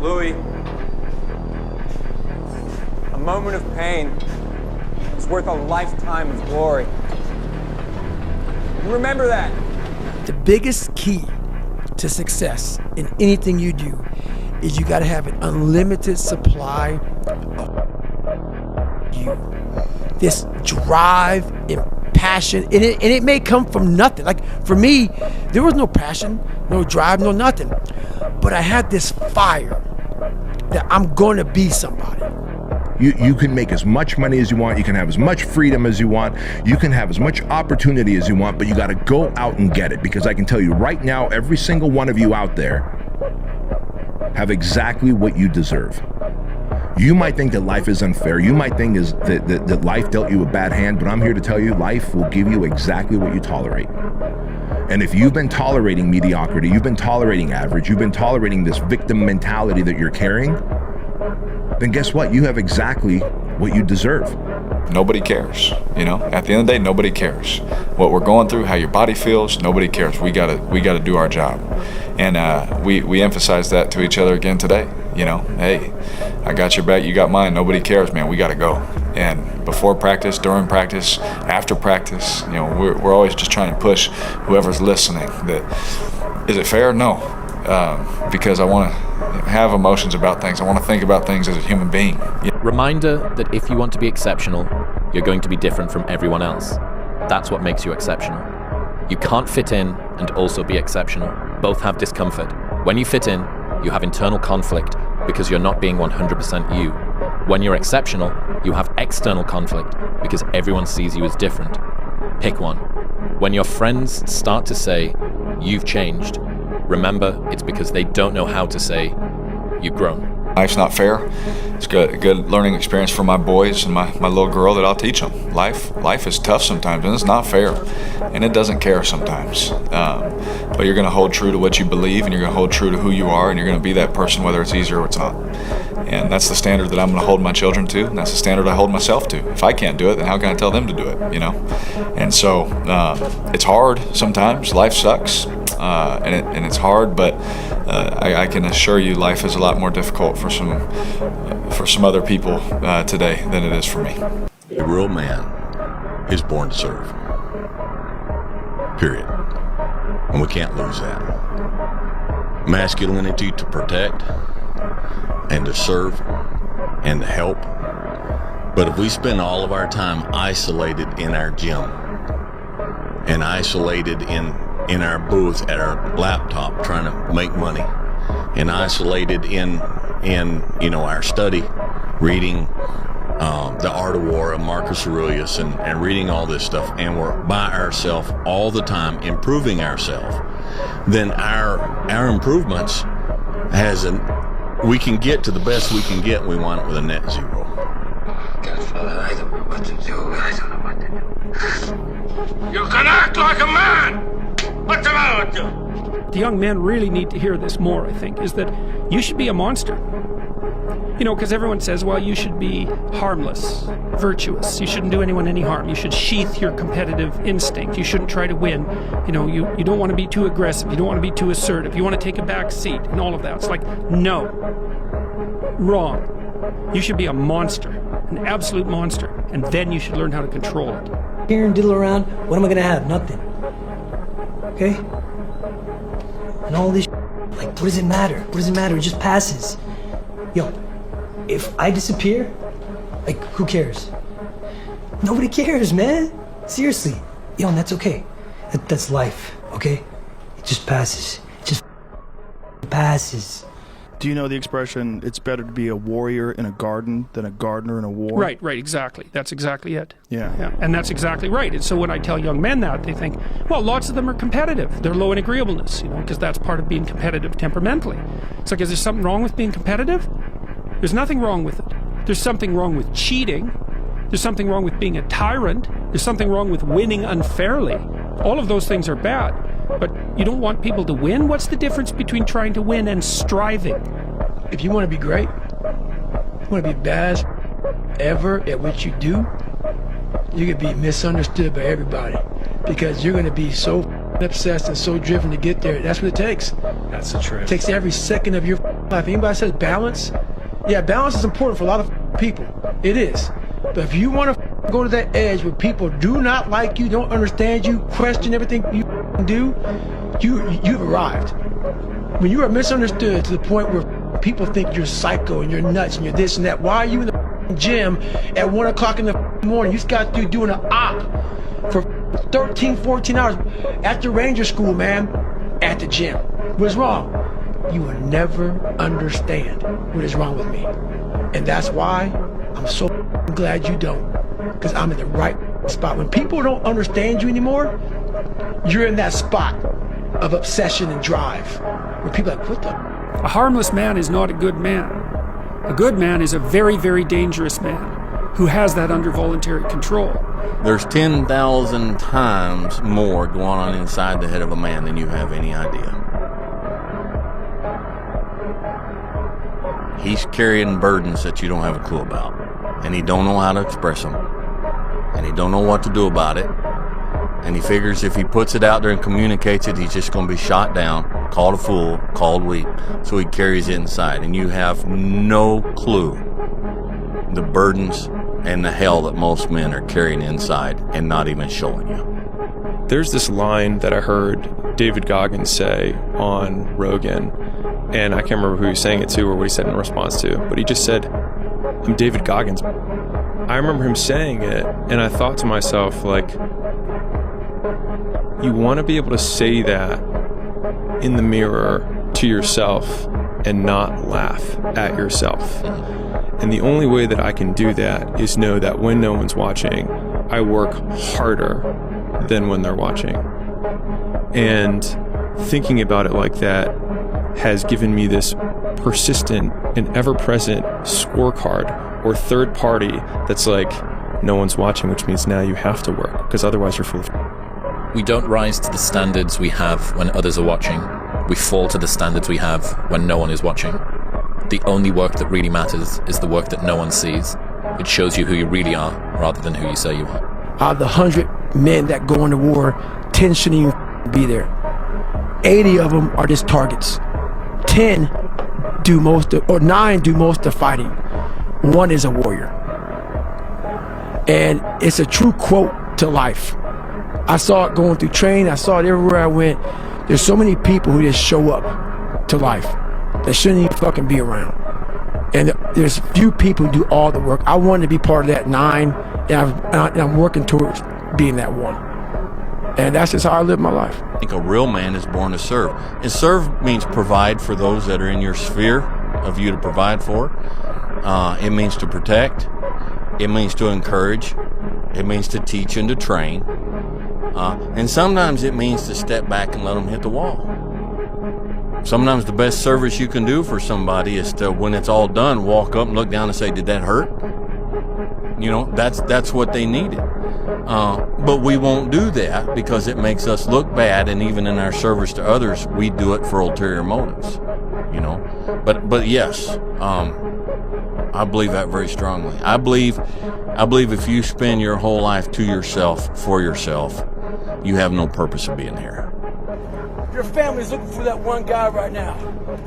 Louis, a moment of pain is worth a lifetime of glory. You remember that. The biggest key to success in anything you do is you gotta have an unlimited supply of you. This drive and passion, and it may come from nothing. Like for me, there was no passion, no drive, no nothing. But I had this fire that I'm gonna be somebody. You can make as much money as you want, you can have as much freedom as you want, you can have as much opportunity as you want, but you gotta go out and get it, because I can tell you right now, every single one of you out there have exactly what you deserve. You might think that life is unfair, you might think that life dealt you a bad hand, but I'm here to tell you, life will give you exactly what you tolerate. And if you've been tolerating mediocrity, you've been tolerating average, you've been tolerating this victim mentality that you're carrying, then guess what? You have exactly what you deserve. Nobody cares, you know? At the end of the day, nobody cares. What we're going through, how your body feels, nobody cares. We gotta do our job. And we emphasize that to each other again today. You know, hey, I got your back, you got mine, nobody cares, man, we gotta go. And before practice, during practice, after practice, you know, we're always just trying to push whoever's listening that, is it fair? No. Because I want to have emotions about things. I want to think about things as a human being. Reminder that if you want to be exceptional, you're going to be different from everyone else. That's what makes you exceptional. You can't fit in and also be exceptional. Both have discomfort. When you fit in, you have internal conflict because you're not being 100% you. When you're exceptional, you have external conflict because everyone sees you as different. Pick one. When your friends start to say, "You've changed," remember, it's because they don't know how to say, "You've grown." Life's not fair. It's a good learning experience for my boys and my little girl that I'll teach them. Life is tough sometimes, and it's not fair, and it doesn't care sometimes. But you're going to hold true to what you believe, and you're going to hold true to who you are, and you're going to be that person whether it's easy or it's not. And that's the standard that I'm going to hold my children to, and that's the standard I hold myself to. If I can't do it, then how can I tell them to do it, you know? And so it's hard sometimes. Life sucks, and it's hard, but I can assure you life is a lot more difficult for some other people today than it is for me. A real man is born to serve. Period. And we can't lose that. Masculinity to protect and to serve and to help. But if we spend all of our time isolated in our gym and isolated in our booth at our laptop trying to make money, and isolated in you know, our study, reading The Art of War of Marcus Aurelius and reading all this stuff, and we're by ourselves all the time improving ourselves, then our improvements we can get to the best we can get, and we want it with a net zero. I don't know what to do. I don't know what to do. You can act like a man! What's the matter with you? The young men really need to hear this more, I think, is that you should be a monster. You know, because everyone says, well, you should be harmless, virtuous. You shouldn't do anyone any harm. You should sheath your competitive instinct. You shouldn't try to win. You know, you don't want to be too aggressive. You don't want to be too assertive. You want to take a back seat and all of that. It's like, no. Wrong. You should be a monster, an absolute monster. And then you should learn how to control it. Here and diddle around, what am I going to have? Nothing. Okay? And all this like, what does it matter? What does it matter? It just passes. Yo, if I disappear, like, who cares? Nobody cares, man. Seriously. Yo, and that's okay. That's life, okay? It just passes. It just passes. Do you know the expression, it's better to be a warrior in a garden than a gardener in a war? Right, exactly. That's exactly it. Yeah. And that's exactly right. And so when I tell young men that, they think, well, lots of them are competitive. They're low in agreeableness, you know, because that's part of being competitive temperamentally. It's like, is there something wrong with being competitive? There's nothing wrong with it. There's something wrong with cheating. There's something wrong with being a tyrant. There's something wrong with winning unfairly. All of those things are bad. But you don't want people to win? What's the difference between trying to win and striving? If you want to be great, you want to be best ever at what you do, you're going to be misunderstood by everybody because you're going to be so obsessed and so driven to get there. That's what it takes. That's the truth. It takes every second of your life. Anybody says balance, yeah, balance is important for a lot of people. It is. But if you want to go to that edge where people do not like you, don't understand you, question everything you do, you've arrived. When you are misunderstood to the point where people think you're psycho and you're nuts and you're this and that, why are you in the gym at 1 o'clock in the morning? You just got through doing an op for 13, 14 hours after Ranger School, man, at the gym. What's wrong? You will never understand what is wrong with me. And that's why I'm so glad you don't, because I'm in the right spot. When people don't understand you anymore, you're in that spot of obsession and drive where people are like, what the? A harmless man is not a good man. A good man is a very, very dangerous man who has that under voluntary control. There's 10,000 times more going on inside the head of a man than you have any idea. He's carrying burdens that you don't have a clue about, and he don't know how to express them, and he don't know what to do about it, and he figures if he puts it out there and communicates it, he's just going to be shot down, called a fool, called weak, so he carries it inside, and you have no clue the burdens and the hell that most men are carrying inside and not even showing you. There's this line that I heard David Goggins say on Rogan, and I can't remember who he was saying it to or what he said in response to, but he just said, I'm David Goggins. I remember him saying it, and I thought to myself, like, you want to be able to say that in the mirror to yourself and not laugh at yourself. And the only way that I can do that is know that when no one's watching, I work harder than when they're watching. And thinking about it like that has given me this persistent and ever-present scorecard or third party that's like, no one's watching, which means now you have to work, because otherwise you're full of... We don't rise to the standards we have when others are watching. We fall to the standards we have when no one is watching. The only work that really matters is the work that no one sees. It shows you who you really are rather than who you say you are. Out of the 100 men that go into war, 10 shouldn't even be there. 80 of them are just targets. 10 do most of, or 9 do most of the fighting. 1 is a warrior. And it's a true quote to life. I saw it going through training. I saw it everywhere I went. There's so many people who just show up to life that shouldn't even fucking be around. And there's few people who do all the work. I wanted to be part of that 9, and I'm working towards being that 1. And that's just how I live my life. I think a real man is born to serve. And serve means provide for those that are in your sphere of you to provide for. It means to protect. It means to encourage. It means to teach and to train. And sometimes it means to step back and let them hit the wall. Sometimes the best service you can do for somebody is to, when it's all done, walk up and look down and say, did that hurt? You know, that's what they needed. But we won't do that because it makes us look bad, and even in our service to others, we do it for ulterior motives, you know. But yes, I believe that very strongly. I believe if you spend your whole life to yourself, for yourself, you have no purpose of being here. Your family's looking for that one guy right now.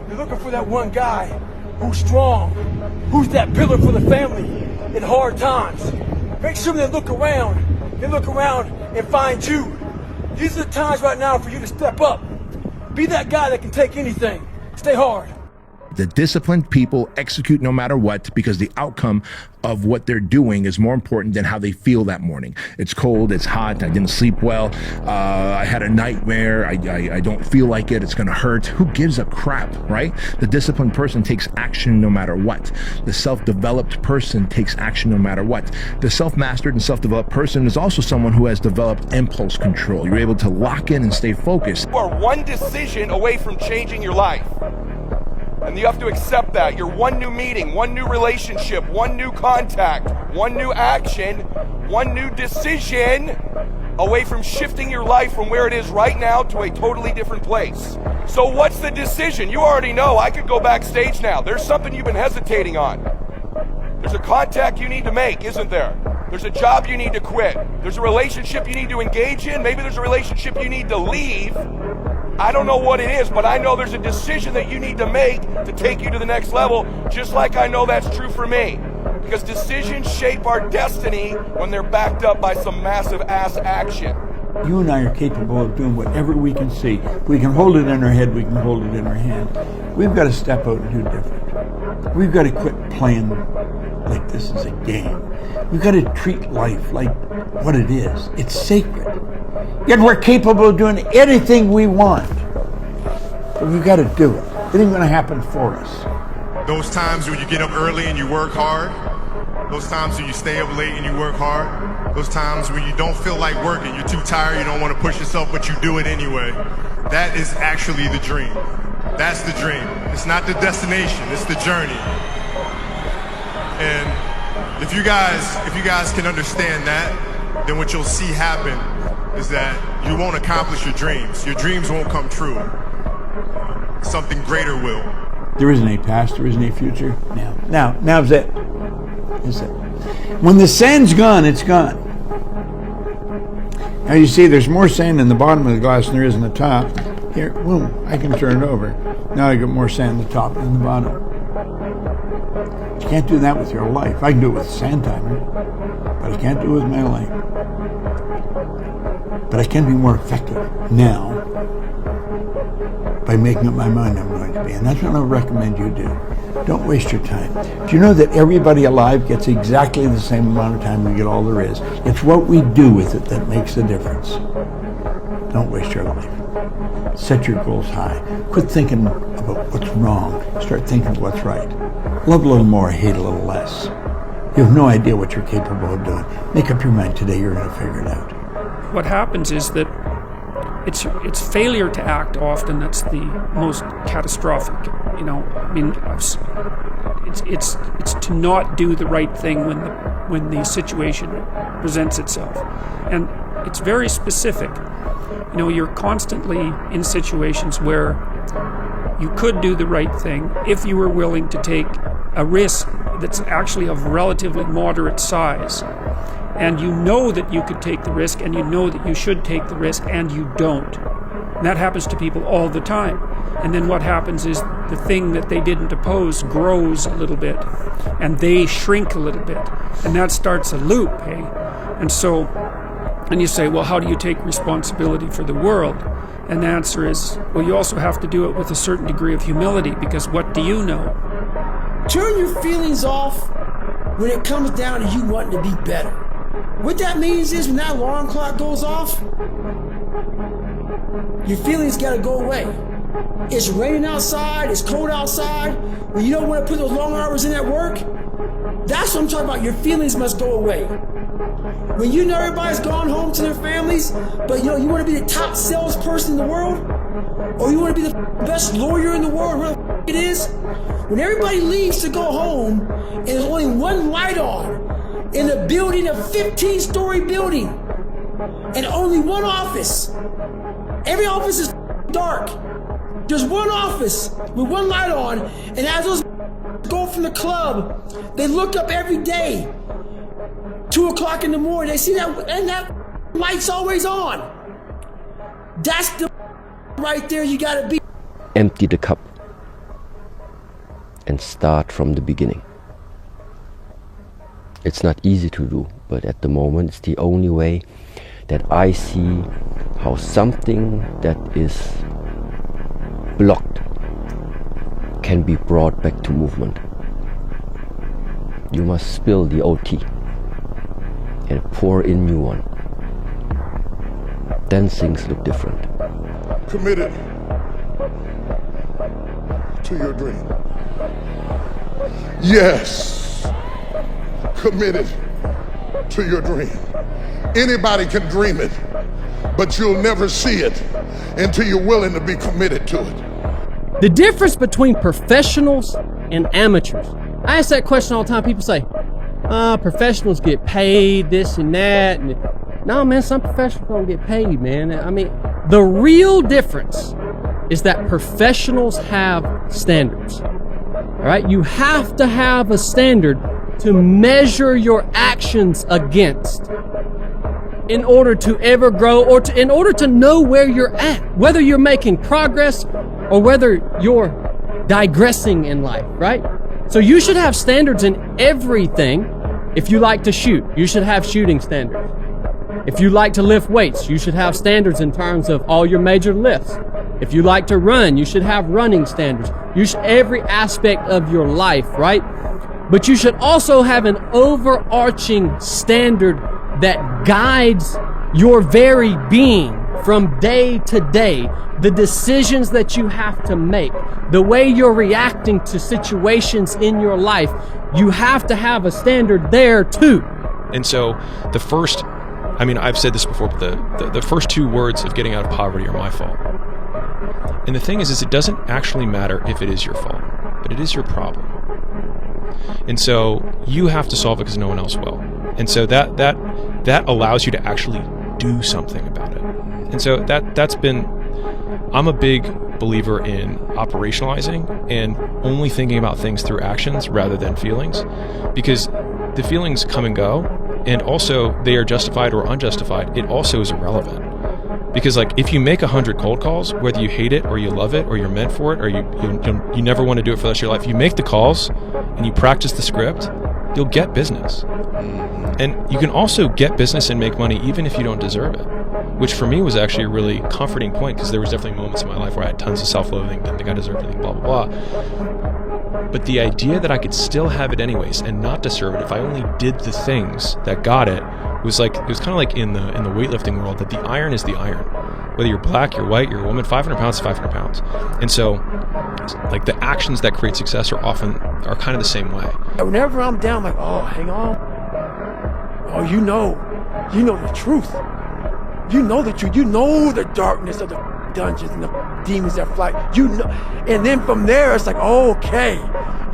You're looking for that one guy who's strong, who's that pillar for the family in hard times. Make sure they look around and find you. These are the times right now for you to step up. Be that guy that can take anything. Stay hard. The disciplined people execute no matter what, because the outcome of what they're doing is more important than how they feel that morning. It's cold, it's hot, I didn't sleep well, I had a nightmare, I don't feel like it, it's gonna hurt. Who gives a crap, right? The disciplined person takes action no matter what. The self-developed person takes action no matter what. The self-mastered and self-developed person is also someone who has developed impulse control. You're able to lock in and stay focused. You are one decision away from changing your life. And you have to accept that. You're one new meeting, one new relationship, one new contact, one new action, one new decision away from shifting your life from where it is right now to a totally different place. So what's the decision? You already know. I could go backstage now. There's something you've been hesitating on. There's a contact you need to make, isn't there? There's a job you need to quit. There's a relationship you need to engage in. Maybe there's a relationship you need to leave. I don't know what it is, but I know there's a decision that you need to make to take you to the next level, just like I know that's true for me. Because decisions shape our destiny when they're backed up by some massive ass action. You and I are capable of doing whatever we can see. We can hold it in our head, we can hold it in our hand. We've got to step out and do different. We've got to quit playing like this is a game. We've got to treat life like what it is. It's sacred. Yet we're capable of doing anything we want. But we've got to do it. It ain't going to happen for us. Those times when you get up early and you work hard, those times when you stay up late and you work hard, those times when you don't feel like working, you're too tired, you don't want to push yourself, but you do it anyway. That is actually the dream. That's the dream. It's not the destination, it's the journey. And if you guys can understand that, then what you'll see happen is that you won't accomplish your dreams. Your dreams won't come true. Something greater will. There isn't a past, there isn't a future. Now's it. Is it? When the sand's gone, it's gone. Now you see there's more sand in the bottom of the glass than there is in the top. Here, boom, I can turn it over. Now I got more sand in the top than the bottom. You can't do that with your life. I can do it with a sand timer, but I can't do it with my life. But I can be more effective now by making up my mind I'm going to be. And that's what I recommend you do. Don't waste your time. Do you know that everybody alive gets exactly the same amount of time to get all there is? It's what we do with it that makes the difference. Don't waste your life. Set your goals high. Quit thinking about what's wrong. Start thinking of what's right. Love a little more, hate a little less. You have no idea what you're capable of doing. Make up your mind today, you're going to figure it out. What happens is that it's failure to act often that's the most catastrophic. You know, I mean, it's to not do the right thing when the situation presents itself, and it's very specific. You know, you're constantly in situations where you could do the right thing if you were willing to take a risk that's actually of relatively moderate size. And you know that you could take the risk, and you know that you should take the risk, and you don't. And that happens to people all the time. And then what happens is the thing that they didn't oppose grows a little bit, and they shrink a little bit. And that starts a loop, hey? And you say, well, how do you take responsibility for the world? And the answer is, well, you also have to do it with a certain degree of humility, because what do you know? Turn your feelings off when it comes down to you wanting to be better. What that means is when that alarm clock goes off, your feelings gotta go away. It's raining outside, it's cold outside, when you don't want to put those long hours in at work, that's what I'm talking about. Your feelings must go away. When you know everybody's gone home to their families, but you know you want to be the top salesperson in the world, or you want to be the best lawyer in the world, whatever it is, when everybody leaves to go home and there's only one light on in a building, a 15-story building, and only one office. Every office is dark. There's one office with one light on, and as those go from the club, they look up every day, 2 o'clock in the morning, they see that, and that light's always on. That's the right there you gotta be. Empty the cup and start from the beginning. It's not easy to do, but at the moment it's the only way that I see how something that is blocked can be brought back to movement. You must spill the OT and pour in new one. Then things look different. Committed to your dream. Yes. Committed to your dream. Anybody can dream it, but you'll never see it until you're willing to be committed to it. The difference between professionals and amateurs. I ask that question all the time. People say, professionals get paid, this and that. And no, man, some professionals don't get paid, man. I mean, the real difference is that professionals have standards. All right, you have to have a standard to measure your actions against. in order to ever grow or in order to know where you're at, whether you're making progress or whether you're digressing in life, right? So you should have standards in everything. If you like to shoot, you should have shooting standards. If you like to lift weights, you should have standards in terms of all your major lifts. If you like to run, you should have running standards. Every aspect of your life, right? But you should also have an overarching standard that guides your very being from day to day. The decisions that you have to make, the way you're reacting to situations in your life, you have to have a standard there too. And so the first, I've said this before, but the first two words of getting out of poverty are my fault. And the thing is it doesn't actually matter if it is your fault, but it is your problem. And so you have to solve it because no one else will. And so that allows you to actually do something about it. And so I'm a big believer in operationalizing and only thinking about things through actions rather than feelings, because the feelings come and go, and also they are justified or unjustified. It also is irrelevant. Because if you make 100 cold calls, whether you hate it or you love it or you're meant for it or you never want to do it for the rest of your life, you make the calls and you practice the script, you'll get business. And you can also get business and make money even if you don't deserve it, which for me was actually a really comforting point, because there was definitely moments in my life where I had tons of self-loathing, didn't think I deserved anything, blah, blah, blah. But the idea that I could still have it anyways and not deserve it if I only did the things that got it was it was kind of like in the weightlifting world, that the iron is the iron. Whether you're black, you're white, you're a woman, 500 pounds is 500 pounds. And so the actions that create success are kind of the same way. Whenever I'm down, I'm like, oh, hang on. Oh, you know the truth. You know the truth. You know the darkness of the dungeons and the demons that fly. You know, and then from there, it's like, okay,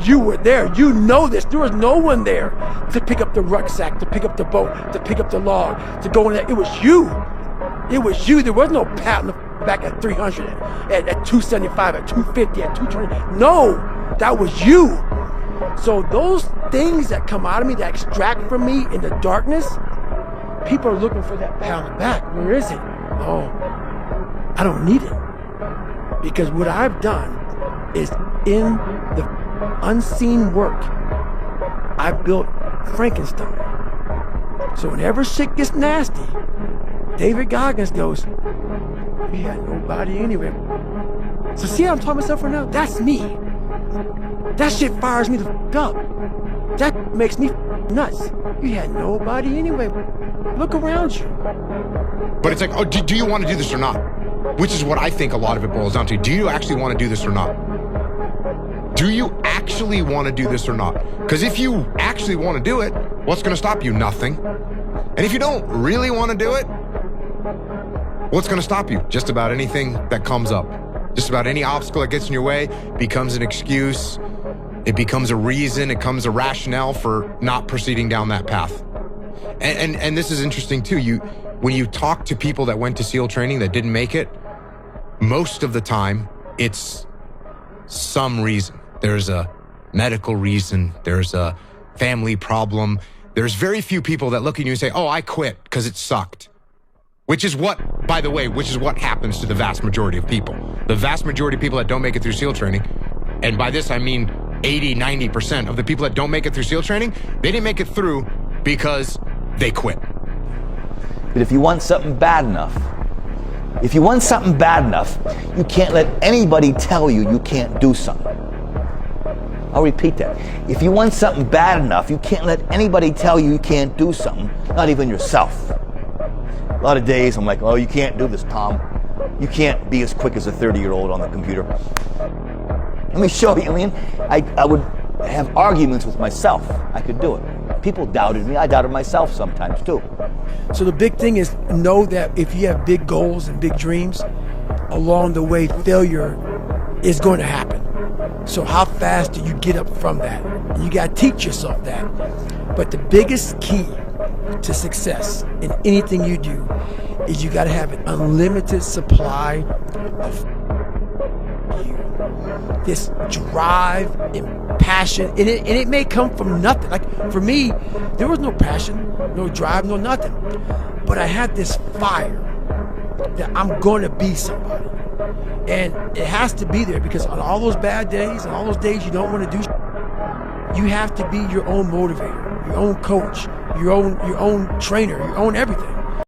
you were there. You know this. There was no one there to pick up the rucksack, to pick up the boat, to pick up the log, to go in there. It was you. It was you. There was no pat on the back at 300, at 275, at 250, at 220. No, that was you. So those things that come out of me, that extract from me in the darkness, people are looking for that pat on the back. Where is it? Oh, I don't need it. Because what I've done is in the unseen work, I built Frankenstein. So whenever shit gets nasty, David Goggins goes, we had nobody anyway. So see how I'm talking myself right now? That's me. That shit fires me the f*** up. That makes me nuts. You had nobody anyway. Look around you. But it's like, oh, do you want to do this or not? Which is what I think a lot of it boils down to. Do you actually want to do this or not? Do you actually want to do this or not? Because if you actually want to do it, what's going to stop you? Nothing. And if you don't really want to do it, what's going to stop you? Just about anything that comes up. Just about any obstacle that gets in your way becomes an excuse. It becomes a reason. It becomes a rationale for not proceeding down that path. And this is interesting too. When you talk to people that went to SEAL training that didn't make it, most of the time it's some reason. There's a medical reason. There's a family problem. There's very few people that look at you and say, oh, I quit because it sucked. Which is what, by the way, happens to the vast majority of people. The vast majority of people that don't make it through SEAL training, and by this I mean 80, 90% of the people that don't make it through SEAL training, they didn't make it through because they quit. But if you want something bad enough, you can't let anybody tell you you can't do something. I'll repeat that. If you want something bad enough, you can't let anybody tell you you can't do something, not even yourself. A lot of days I'm like, oh, you can't do this, Tom. You can't be as quick as a 30-year-old on the computer. Let me show you. I would have arguments with myself. I could do it. People doubted me. I doubted myself sometimes too. So the big thing is know that if you have big goals and big dreams, along the way failure is going to happen. So how fast do you get up from that? You got to teach yourself that. But the biggest key to success in anything you do is you got to have an unlimited supply of you. This drive and passion, and it may come from nothing. Like for me, there was no passion, no drive, no nothing. But I had this fire that I'm gonna be somebody. And it has to be there because on all those bad days and all those days you don't want to do, you have to be your own motivator, your own coach, your own trainer, your own everything.